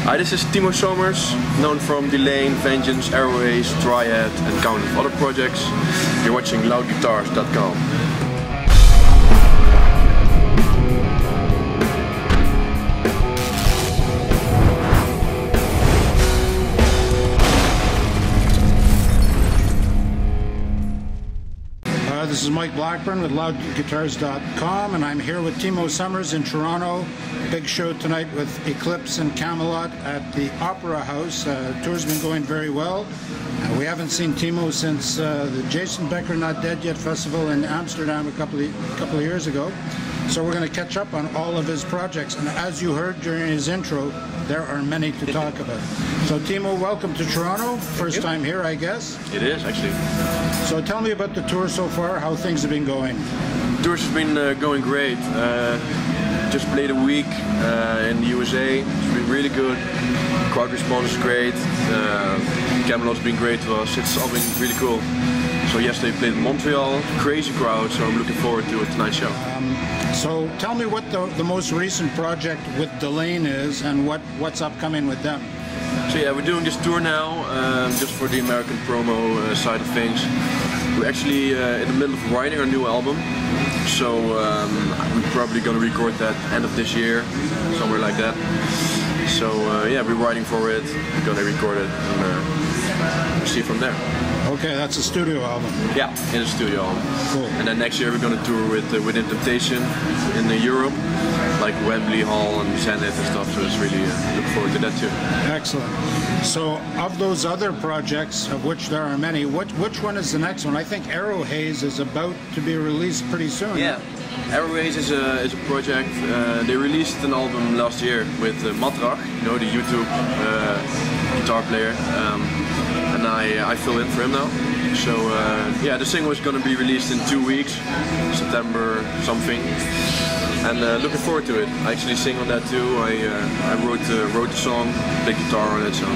Hi, this is Timo Somers, known from Delain, Vengeance, Airways, Triad and countless other projects. You're watching loudguitars.com. This is Mike Blackburn with loudguitars.com, and I'm here with Timo Somers in Toronto. Big show tonight with Eclipse and Camelot at the Opera House. Tour's been going very well. We haven't seen Timo since the Jason Becker Not Dead Yet festival in Amsterdam a couple of years ago. So we're going to catch up on all of his projects, and as you heard during his intro, there are many to talk about. So Timo, welcome to Toronto. First time here, I guess. It is, actually. So tell me about the tour so far, how things have been going. The tours have been going great. Just played a week in the USA. It's been really good. Crowd response is great. Camelot's been great to us. It's all been really cool. So yesterday played in Montreal, crazy crowd, so I'm looking forward to tonight's show. So tell me what the most recent project with Delain is and what's upcoming with them. So yeah, we're doing this tour now, just for the American promo side of things. We're actually in the middle of writing our new album, so we're probably going to record that end of this year, somewhere like that. So yeah, we're writing for it, we're going to record it, and we'll see from there. Okay, that's a studio album. Yeah, it's a studio album. Cool. And then next year we're going to tour with Temptation in Europe, like Wembley Hall and Zenit and stuff. So it's really look forward to that too. Excellent. So of those other projects, of which there are many, which one is the next one? I think Arrow Haze is about to be released pretty soon. Yeah. Airways is a project. They released an album last year with Matrach, you know, the YouTube guitar player, and I fill in for him now. So yeah, the single is going to be released in 2 weeks, September something, and looking forward to it. I actually sing on that too. I wrote the song, played guitar on it. So.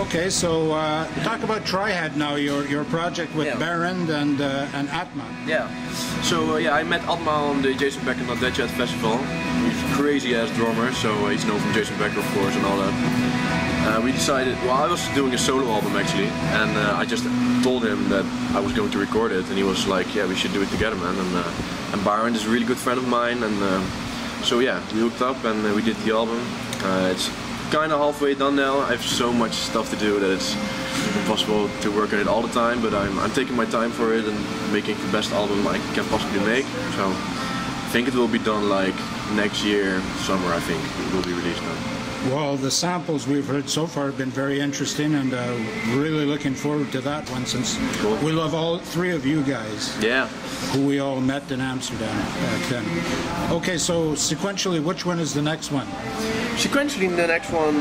Okay, so talk about Triad now, your project with Baron and Atma. Yeah. So yeah, I met Atma on the Jason Becker Not Dead Yet festival. He's a crazy ass drummer, so he's known from Jason Becker of course and all that. We decided, well, I was doing a solo album actually, and I just told him that I was going to record it, and he was like, yeah, we should do it together, man. And Byron is a really good friend of mine, and so yeah, we hooked up and we did the album. It's kind of halfway done now. I have so much stuff to do that it's impossible to work on it all the time, but I'm taking my time for it and making the best album I can possibly make. So I think it will be done like next year, summer. I think it will be released now. Well, the samples we've heard so far have been very interesting, and really looking forward to that one, since we love all three of you guys. Yeah. Who we all met in Amsterdam back then. Okay, so sequentially, which one is the next one? Sequentially, the next one,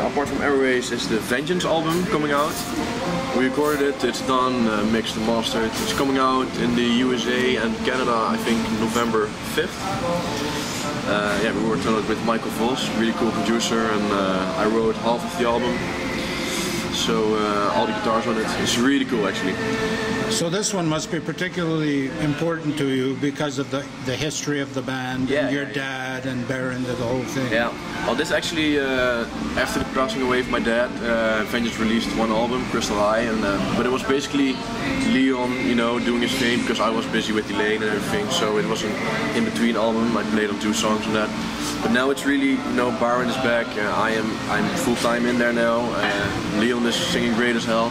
apart from Airways, is the Vengeance album coming out. We recorded it, it's done, mixed and mastered. It's coming out in the USA and Canada, I think, November 5th. Yeah, we worked on it with Michael Vos, really cool producer, and I wrote half of the album. So all the guitars on it. It's really cool actually. So this one must be particularly important to you because of the history of the band, and your dad and Baron, the whole thing. Yeah. Well, this actually, after the passing away of my dad, Vengeance released one album, Crystal Eye, and but it was basically Leon, you know, doing his thing because I was busy with Delain and everything. So it was an in-between album. I played on 2 songs on that. But now it's really, you know, Byron is back. I'm full-time in there now. Leon is singing great as hell.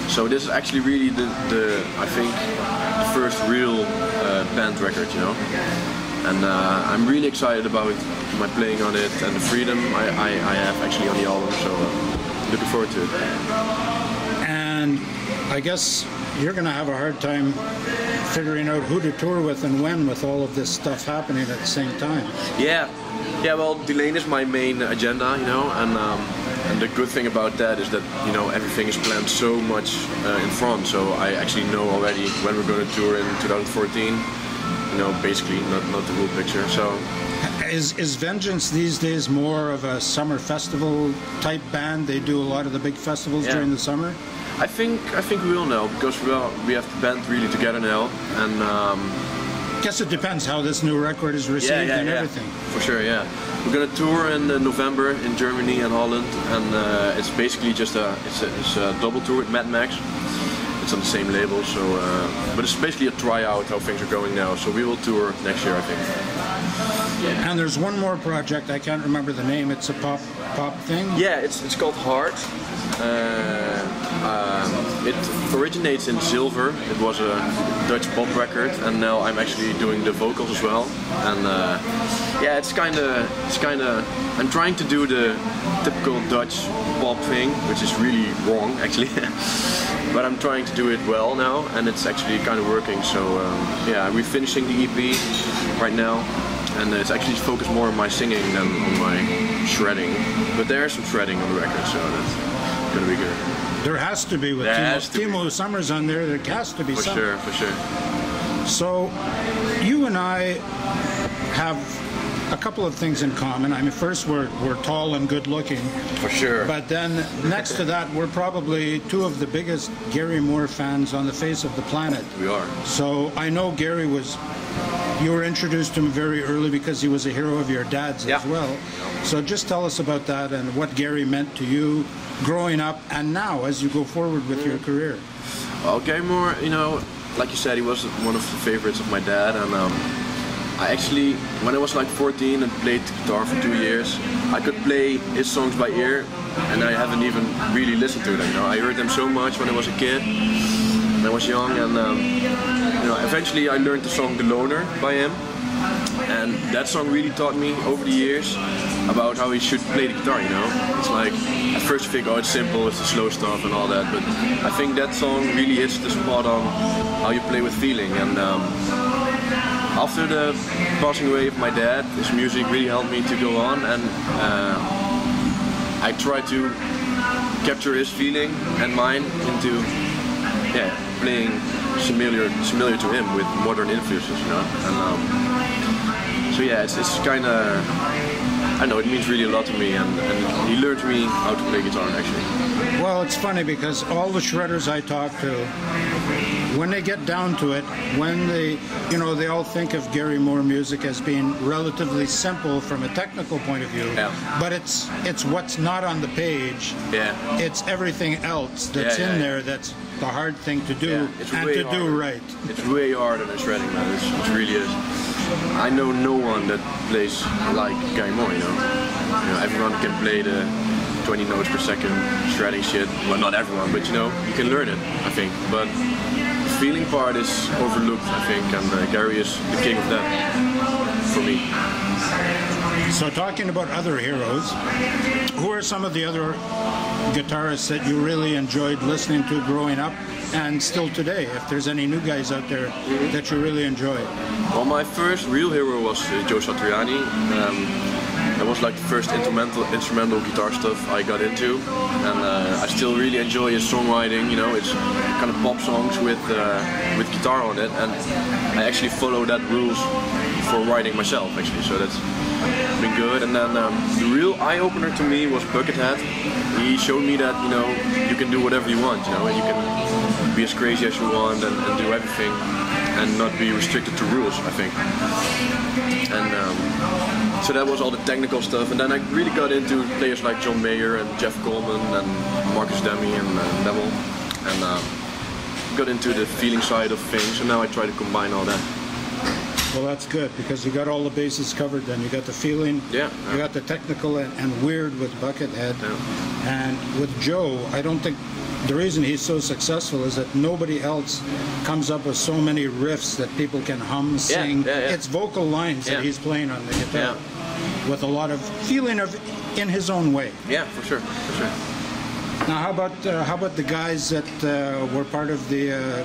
So this is actually really I think the first real band record, you know. And I'm really excited about my playing on it and the freedom I have actually on the album. So looking forward to it. And I guess you're going to have a hard time figuring out who to tour with and when, with all of this stuff happening at the same time. Yeah. Yeah, well, Delain is my main agenda, you know, and the good thing about that is that, you know, everything is planned so much in front, so I actually know already when we're going to tour in 2014, you know, basically, not the whole picture, so. Is Vengeance these days more of a summer festival type band? They do a lot of the big festivals during the summer? I think we will now, because we have the band really together now, and guess it depends how this new record is received and everything. For sure, yeah. We're gonna tour in November in Germany and Holland, and it's basically just a double tour with Mad Max. It's on the same label, so but it's basically a tryout how things are going now. So we will tour next year, I think. And there's one more project, I can't remember the name. It's a pop thing. Yeah, it's called Heart. It originates in Silver. It was a Dutch pop record, and now I'm actually doing the vocals as well. And yeah, it's kind of. I'm trying to do the typical Dutch pop thing, which is really wrong, actually. But I'm trying to do it well now, and it's actually kind of working. So yeah, we're finishing the EP right now, and it's actually focused more on my singing than on my shredding. But there's some shredding on the record, so that's gonna be good. There has to be with Timo Somers on there. There has to be for something. For sure. So you and I have a couple of things in common. I mean, first we're tall and good looking. For sure. But then next to that, we're probably two of the biggest Gary Moore fans on the face of the planet. We are. So I know Gary was. You were introduced to him very early because he was a hero of your dad's as well. So just tell us about that and what Gary meant to you growing up and now as you go forward with your career. Well, Gary Moore, you know, like you said, he was one of the favorites of my dad, and I actually, when I was like 14 and played guitar for 2 years, I could play his songs by ear, and I haven't even really listened to them. You know, I heard them so much when I was a kid, when I was young, and you know, eventually I learned the song "The Loner" by him, and that song really taught me over the years about how he should play the guitar. You know, it's like at first you think, oh, it's simple, it's the slow stuff and all that, but I think that song really hits the spot on how you play with feeling. And after the passing away of my dad, his music really helped me to go on, and I try to capture his feeling and mine into playing similar to him with modern influences, you know. And so yeah, it's kind of, I know it means really a lot to me, and he learned me how to play guitar actually. Well, it's funny because all the shredders I talk to, when they get down to it, when they, you know, they all think of Gary Moore music as being relatively simple from a technical point of view, but it's what's not on the page. It's everything else that's in there that's the hard thing to do and to do right. It's way harder than shredding, man. It really is. I know no one that plays like Gary Moore, you know. Everyone can play the 20 notes per second shredding shit. Well, not everyone, but you know, you can learn it, I think. But the feeling part is overlooked, I think, and Gary is the king of that for me. So talking about other heroes, who are some of the other guitarists that you really enjoyed listening to growing up and still today, if there's any new guys out there that you really enjoy? Well, my first real hero was Joe Satriani. That was like the first instrumental guitar stuff I got into, and I still really enjoy his songwriting. You know, it's kind of pop songs with guitar on it, and I actually follow that rules for writing myself actually. So that's been good. And then the real eye opener to me was Buckethead. He showed me that, you know, you can do whatever you want, you know, and you can be as crazy as you want and do everything and not be restricted to rules, I think. And so that was all the technical stuff, and then I really got into players like John Mayer and Jeff Coleman and Marcus Demme and Devil, and got into the feeling side of things, and now I try to combine all that. Well, that's good, because you got all the bases covered then. You got the feeling, you got the technical and weird with Buckethead. And with Joe, I don't think the reason he's so successful is that nobody else comes up with so many riffs that people can hum, sing. It's vocal lines that he's playing on the guitar with a lot of feeling in his own way. Yeah, for sure, for sure. Now, how about the guys that were part of the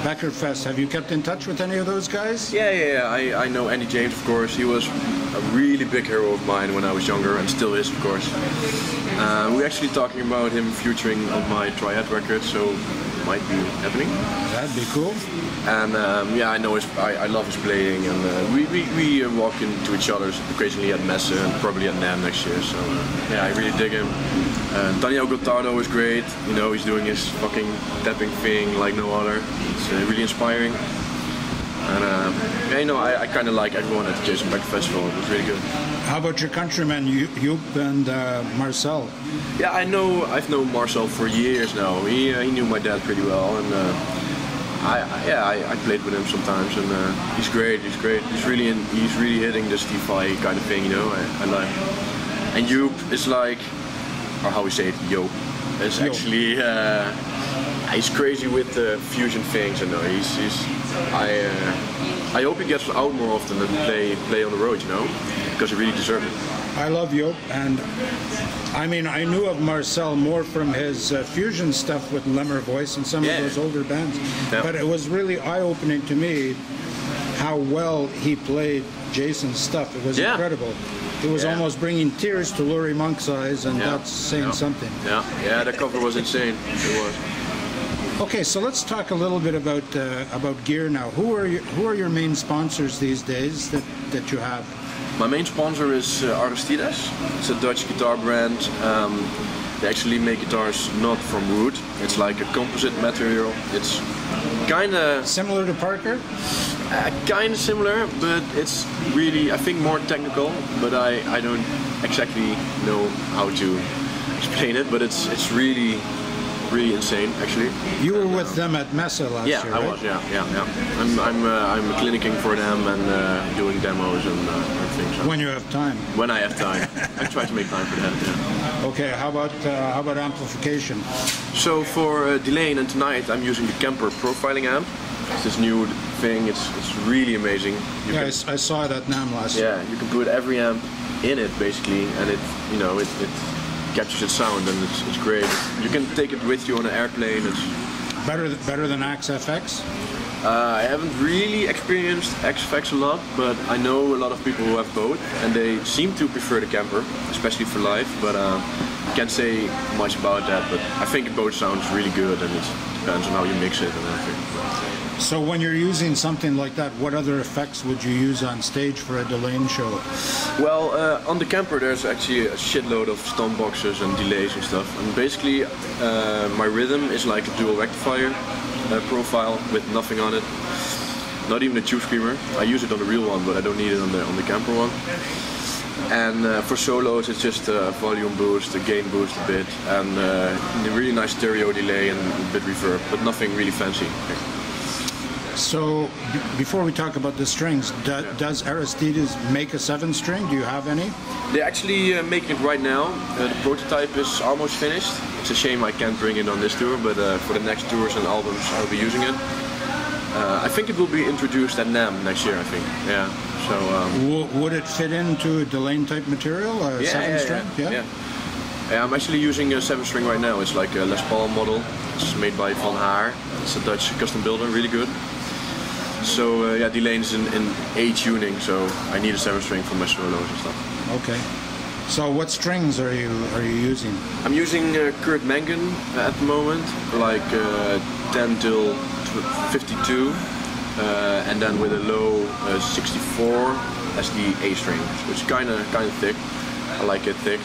Becker Fest? Have you kept in touch with any of those guys? Yeah. I know Andy James, of course. He was a really big hero of mine when I was younger, and still is, of course. We're actually talking about him featuring on my Triad record, so it might be happening. That'd be cool. And I know I love his playing, and we walk into each other occasionally at Messe and probably at NAMM next year. So I really dig him. Daniel Gottardo is great. You know, he's doing his fucking tapping thing like no other. It's really inspiring. And yeah, you know, I kind of like everyone at the Jason Becker Festival. It was really good. How about your countrymen, Joop and Marcel? Yeah, I've known Marcel for years now. He knew my dad pretty well, and I played with him sometimes, and he's great. He's great. He's really hitting the Steve Vai kind of thing, you know. I like. And Joop is like, or how we say it, Joop. It's actually he's crazy with the fusion things. I know. I hope he gets out more often and play on the road, you know, because he really deserves it. I love Joop, and I mean, I knew of Marcel more from his fusion stuff with Lemmer Voice and some of those older bands. Yeah. But it was really eye-opening to me how well he played Jason's stuff. It was incredible. It was almost bringing tears to Laurie Monk's eyes, and that's saying something. Yeah, the cover was insane. It was. Okay, so let's talk a little bit about gear now. Who are your main sponsors these days that you have? My main sponsor is Aristides. It's a Dutch guitar brand. They actually make guitars not from wood. It's like a composite material. It's kind of similar to Parker. Kind of similar, but it's really, I think, more technical. But I don't exactly know how to explain it. But it's really insane, actually. You were with them at Messe last year, right? I was. Yeah. I'm clinicking for them and doing demos and everything. So. When you have time. When I have time, I try to make time for that. Yeah. Okay. How about amplification? So for Delain and tonight, I'm using the Kemper profiling amp. It's this new thing. It's really amazing. I saw it at NAMM last year. Yeah, you can put every amp in it basically, and it captures its sound, and it's great. You can take it with you on an airplane. It's better than XFX. I haven't really experienced XFX a lot, but I know a lot of people who have both, and they seem to prefer the Kemper, especially for live. But can't say much about that. But I think both sounds really good, and it depends on how you mix it and everything. So when you're using something like that, what other effects would you use on stage for a Delain show? Well, on the Kemper there's actually a shitload of stomp boxes and delays and stuff. And basically my rhythm is like a dual rectifier profile with nothing on it. Not even a tube screamer. I use it on the real one, but I don't need it on the Kemper one. And for solos it's just a volume boost, a gain boost a bit, and a really nice stereo delay and a bit reverb, but nothing really fancy. So, before we talk about the strings, does Aristides make a 7-string? Do you have any? They're actually making it right now. The prototype is almost finished. It's a shame I can't bring it on this tour, but for the next tours and albums I'll be using it. I think it will be introduced at NAMM next year, I think. Yeah. So. Would it fit into a Delain type material, a 7-string? Yeah, I'm actually using a 7-string right now. It's like a Les Paul model. It's made by Van Haar. It's a Dutch custom builder, really good. So Delain is in A tuning, so I need a 7-string for my solos and stuff. Okay. So what strings are you using? I'm using Kurt Mangan at the moment, like 10 till 52, and then with a low 64 as the A string, which is kind of thick. I like it thick.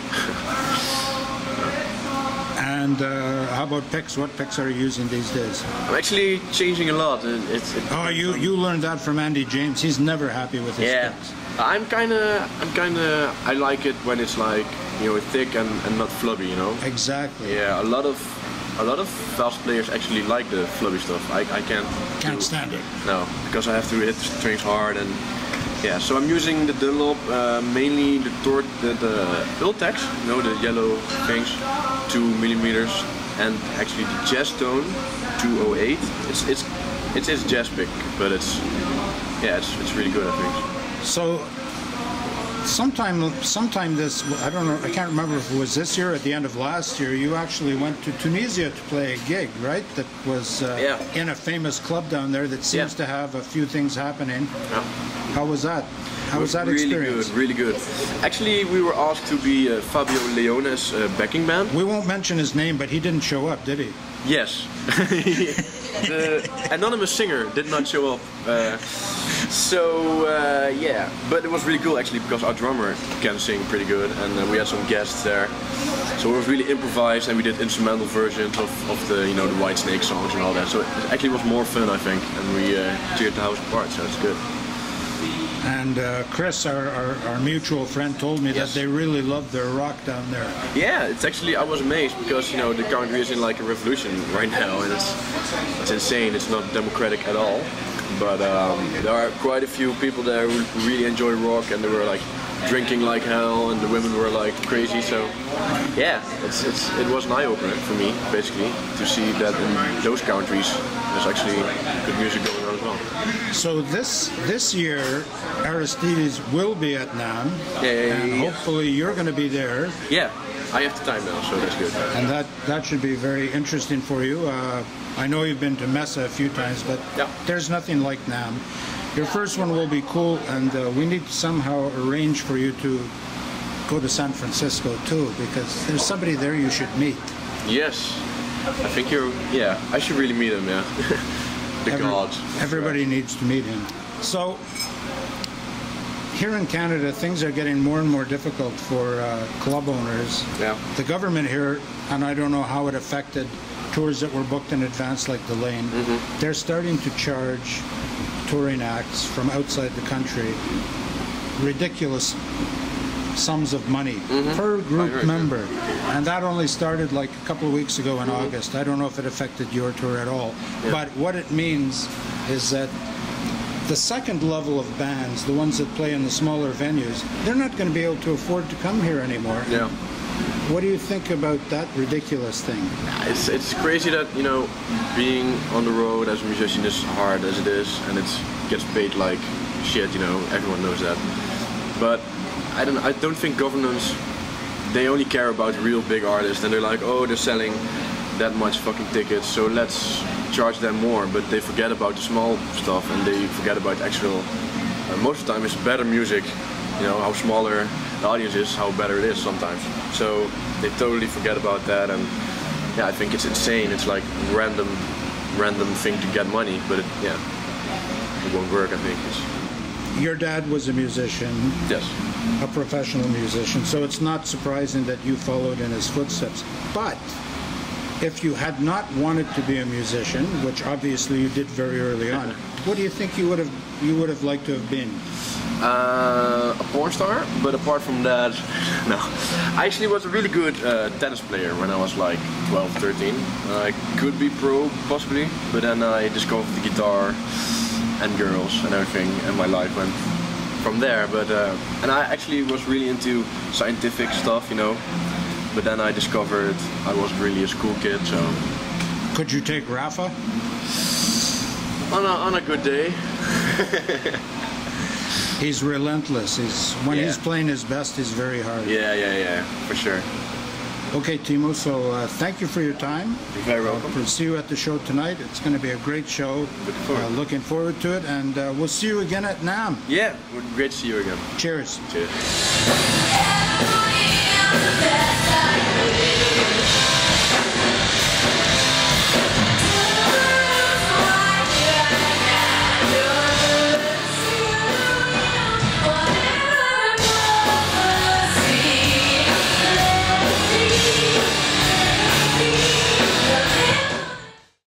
And how about picks? What picks are you using these days? I'm actually changing a lot. You learned that from Andy James. He's never happy with his picks. I like it when it's like, you know, thick and not flubby, you know. Exactly. Yeah, a lot of fast players actually like the flubby stuff. I can't stand it. No, because I have to hit the strings hard and. Yeah, so I'm using the Dunlop, mainly the Ultex, you know, the yellow things, 2mm, and actually the Jazz Tone 208. It is jazz pick, but it's really good, I think. So sometime this, I don't know, I can't remember if it was this year or at the end of last year, you actually went to Tunisia to play a gig, right? That was in a famous club down there that seems to have a few things happening. Yeah. How was that? How was that experience? Really good. Actually, we were asked to be Fabio Leone's backing band. We won't mention his name, but he didn't show up, did he? Yes. The anonymous singer did not show up. So yeah, but it was really cool actually because our drummer can sing pretty good, and we had some guests there. So it was really improvised, and we did instrumental versions of the the White Snake songs and all that. So it actually was more fun, I think, and we cheered the house apart. So it's good. And Chris, our mutual friend, told me that they really love their rock down there. Yeah, it's actually, I was amazed because the country is in like a revolution right now, and it's insane. It's not democratic at all. But there are quite a few people there who really enjoy rock, and they were like drinking like hell, and the women were like crazy. So yeah, it was an eye-opener for me, basically, to see that in those countries there's actually good music going on as well. So this year, Aristides will be at NAMM, and hopefully you're going to be there. Yeah, I have the time now, so that's good. And that should be very interesting for you. I know you've been to Mesa a few times, but there's nothing like NAMM. Your first one will be cool, and we need to somehow arrange for you to go to San Francisco too, because there's somebody there you should meet. Yes, I think I should really meet him, yeah. The gods. Everybody needs to meet him. So, here in Canada, things are getting more and more difficult for club owners. Yeah. The government here, and I don't know how it affected tours that were booked in advance like Delain, they're starting to charge touring acts from outside the country ridiculous sums of money per group member. And that only started like a couple of weeks ago in August. I don't know if it affected your tour at all. Yeah. But what it means is that the second level of bands, the ones that play in the smaller venues, they're not going to be able to afford to come here anymore. Yeah. What do you think about that ridiculous thing? It's crazy that being on the road as a musician is hard as it is, and it gets paid like shit. Everyone knows that. But I don't think governments, they only care about real big artists, and they're like, oh, they're selling that much fucking tickets, so let's charge them more. But they forget about the small stuff, and they forget about actual. Most of the time, it's better music. How smaller the audience is, how better it is sometimes. So they totally forget about that, and yeah, I think it's insane. It's like random thing to get money, but it won't work, I think. Your dad was a musician. Yes. A professional musician, so it's not surprising that you followed in his footsteps. But if you had not wanted to be a musician, which obviously you did very early on, what do you think you would have liked to have been? A porn star, but apart from that, no. I actually was a really good tennis player when I was like 12, 13. I could be pro, possibly, but then I discovered the guitar and girls and everything, and my life went from there. But and I actually was really into scientific stuff, but then I discovered I wasn't really a school kid, so. Could you take Rafa? On a good day. He's relentless. When he's playing his best, he's very hard. Yeah, for sure. Okay, Timo, so thank you for your time. You're very welcome. We'll see you at the show tonight. It's going to be a great show. Looking forward to it, and we'll see you again at NAMM. Yeah, great to see you again. Cheers. Cheers.